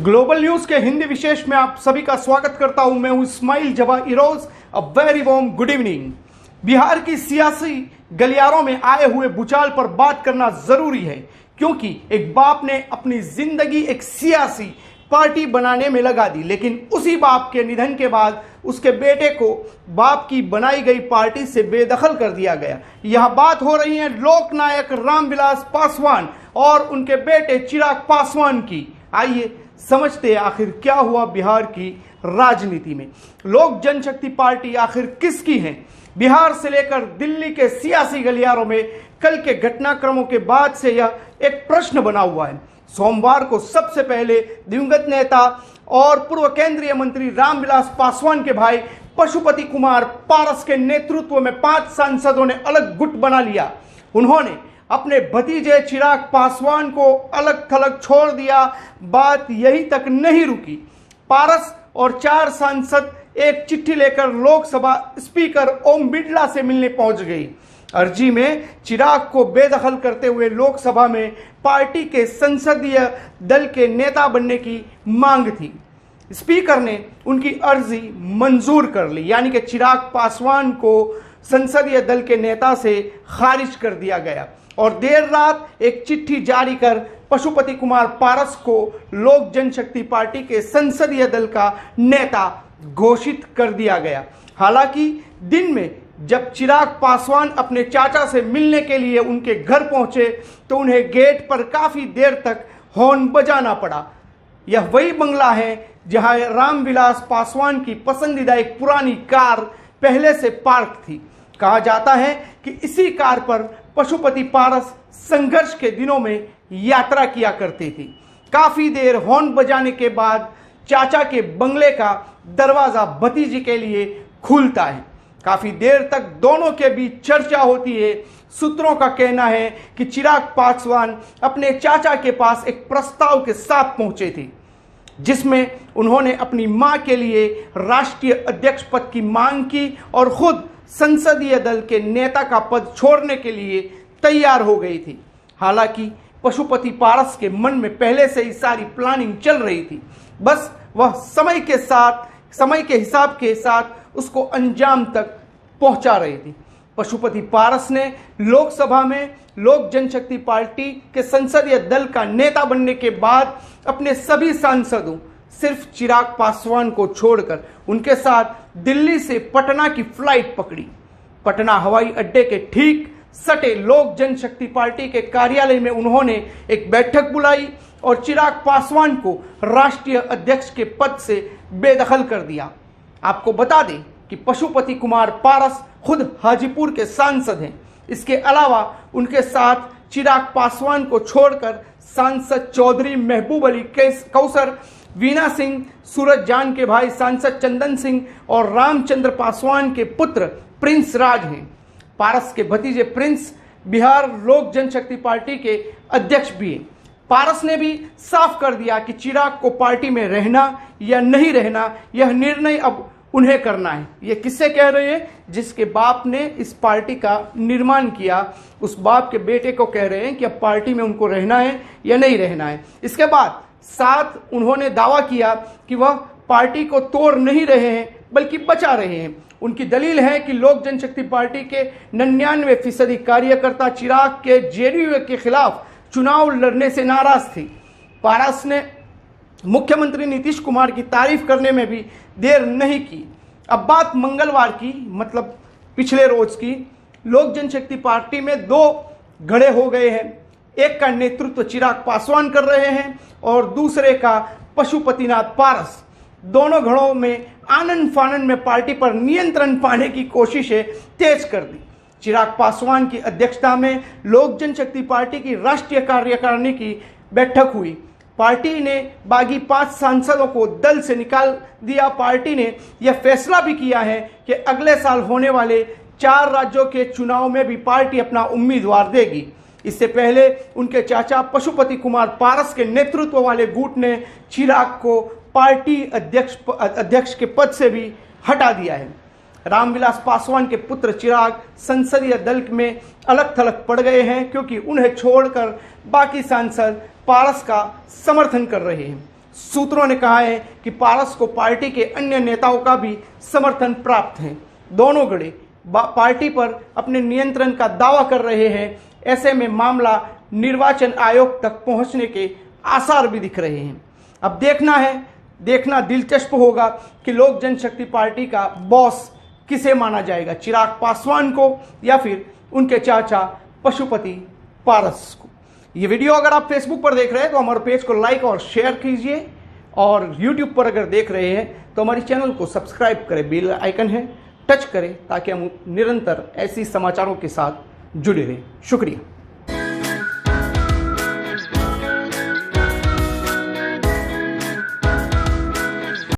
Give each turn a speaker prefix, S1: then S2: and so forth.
S1: Global news के हिंदी विशेष में आप सभी का स्वागत करता हूं। मैं हूं इस्माइल जबा Eros. A very warm good evening. Bihar की सियासी गलियारों में आए हुए भूचाल पर बात करना जरूरी है, क्योंकि एक बाप ने अपनी जिंदगी एक सियासी पार्टी बनाने में लगा दी, लेकिन उसी बाप के निधन के बाद उसके बेटे को बाप की बनाई गई पार्टी से बेदखल कर दिया गया। यह बात हो रही है लोकनायक रामविलास पासवान और उनके बेटे चिराग पासवान की। आइए समझते हैं आखिर क्या हुआ बिहार की राजनीति में। लोक जनशक्ति पार्टी आखिर किसकी है? बिहार से लेकर दिल्ली के सियासी गलियारों में कल के घटनाक्रमों के बाद से यह एक प्रश्न बना हुआ है। सोमवार को सबसे पहले दिवंगत नेता और पूर्व केंद्रीय मंत्री रामविलास पासवान के भाई पशुपति कुमार पारस के नेतृत्व में 5 सांसदों ने अलग गुट बना लिया। उन्होंने अपने भतीजे चिराग पासवान को अलग थलग छोड़ दिया। बात यही तक नहीं रुकी। पारस और 4 सांसद एक चिट्ठी लेकर लोकसभा स्पीकर ओम बिरला से मिलने पहुंच गई। अर्जी में चिराग को बेदखल करते हुए लोकसभा में पार्टी के संसदीय दल के नेता बनने की मांग थी। स्पीकर ने उनकी अर्जी मंजूर कर ली, यानी कि चिराग पासवान को संसदीय दल के नेता से खारिज कर दिया गया और देर रात एक चिट्ठी जारी कर पशुपति कुमार पारस को लोक जनशक्ति पार्टी के संसदीय दल का नेता घोषित कर दिया गया। हालांकि दिन में जब चिराग पासवान अपने चाचा से मिलने के लिए उनके घर पहुंचे तो उन्हें गेट पर काफी देर तक हॉर्न बजाना पड़ा। यह वही बंगला है जहां रामविलास पासवान की पसंदीदा एक पुरानी कार पहले से पार्क थी। कहा जाता है कि इसी कार पर पशुपति पारस संघर्ष के दिनों में यात्रा किया करते थे। काफी देर हॉर्न बजाने के बाद चाचा के बंगले का दरवाजा भतीजे के लिए खुलता है। काफी देर तक दोनों के बीच चर्चा होती है। सूत्रों का कहना है कि चिराग पासवान अपने चाचा के पास एक प्रस्ताव के साथ पहुंचे थे, जिसमें उन्होंने अपनी मां के लिए राष्ट्रीय अध्यक्ष पद की मांग की और खुद संसदीय दल के नेता का पद छोड़ने के लिए तैयार हो गई थी। हालांकि पशुपति पारस के मन में पहले से ही सारी प्लानिंग चल रही थी, बस वह समय के हिसाब के साथ उसको अंजाम तक पहुंचा रही थी। पशुपति पारस ने लोकसभा में लोक जनशक्ति पार्टी के संसदीय दल का नेता बनने के बाद अपने सभी सांसदों सिर्फ चिराग पासवान को छोड़कर उनके साथ दिल्ली से पटना की फ्लाइट पकड़ी। पटना हवाई अड्डे के ठीक सटे लोक जनशक्ति पार्टी के कार्यालय में उन्होंने एक बैठक बुलाई और चिराग पासवान को राष्ट्रीय अध्यक्ष के पद से बेदखल कर दिया। आपको बता दें कि पशुपति कुमार पारस खुद हाजीपुर के सांसद हैं। इसके अलावा उनके साथ चिराग पासवान को छोड़कर सांसद चौधरी महबूब अली कौसर, वीना सिंह, सूरज जान के भाई सांसद चंदन सिंह और रामचंद्र पासवान के पुत्र प्रिंस राज हैं। पारस के भतीजे प्रिंस बिहार लोक जनशक्ति पार्टी के अध्यक्ष भी हैं। पारस ने भी साफ कर दिया कि चिराग को पार्टी में रहना या नहीं रहना यह निर्णय अब उन्हें करना है। ये किससे कह रहे हैं? जिसके बाप ने इस पार्टी का निर्माण किया, उस बाप के बेटे को कह रहे हैं कि अब पार्टी में उनको रहना है या नहीं रहना है। इसके बाद साथ उन्होंने दावा किया कि वह पार्टी को तोड़ नहीं रहे हैं बल्कि बचा रहे हैं। उनकी दलील है कि लोक जनशक्ति पार्टी के 99% कार्यकर्ता चिराग के जेडीयू के खिलाफ चुनाव लड़ने से नाराज थे। पारस ने मुख्यमंत्री नीतीश कुमार की तारीफ करने में भी देर नहीं की। अब बात मंगलवार की, मतलब पिछले रोज की। लोक जनशक्ति पार्टी में 2 घड़े हो गए हैं। एक का नेतृत्व चिराग पासवान कर रहे हैं और दूसरे का पशुपतिनाथ पारस। दोनों घड़ों में आनन फानन में पार्टी पर नियंत्रण पाने की कोशिशें तेज कर दी। चिराग पासवान की अध्यक्षता में लोक जनशक्ति पार्टी की राष्ट्रीय कार्यकारिणी की बैठक हुई। पार्टी ने बागी 5 सांसदों को दल से निकाल दिया। पार्टी ने यह फैसला भी किया है कि अगले साल होने वाले 4 राज्यों के चुनाव में भी पार्टी अपना उम्मीदवार देगी। इससे पहले उनके चाचा पशुपति कुमार पारस के नेतृत्व वाले गुट ने चिराग को पार्टी अध्यक्ष के पद से भी हटा दिया है। रामविलास पासवान के पुत्र चिराग संसदीय दल में अलग थलग पड़ गए हैं, क्योंकि उन्हें छोड़कर बाकी सांसद पारस का समर्थन कर रहे हैं। सूत्रों ने कहा है कि पारस को पार्टी के अन्य नेताओं का भी समर्थन प्राप्त है। दोनों गड़े पार्टी पर अपने नियंत्रण का दावा कर रहे हैं। ऐसे में मामला निर्वाचन आयोग तक पहुंचने के आसार भी दिख रहे हैं। अब देखना दिलचस्प होगा कि लोक जनशक्ति पार्टी का बॉस किसे माना जाएगा, चिराग पासवान को या फिर उनके चाचा पशुपति पारस को। ये वीडियो अगर आप फेसबुक पर देख रहे हैं तो हमारे पेज को लाइक और शेयर कीजिए, और यूट्यूब पर अगर देख रहे हैं तो हमारे चैनल को सब्सक्राइब करें, बेल आइकन है टच करें ताकि हम निरंतर ऐसी समाचारों के साथ जुड़े रहें। शुक्रिया।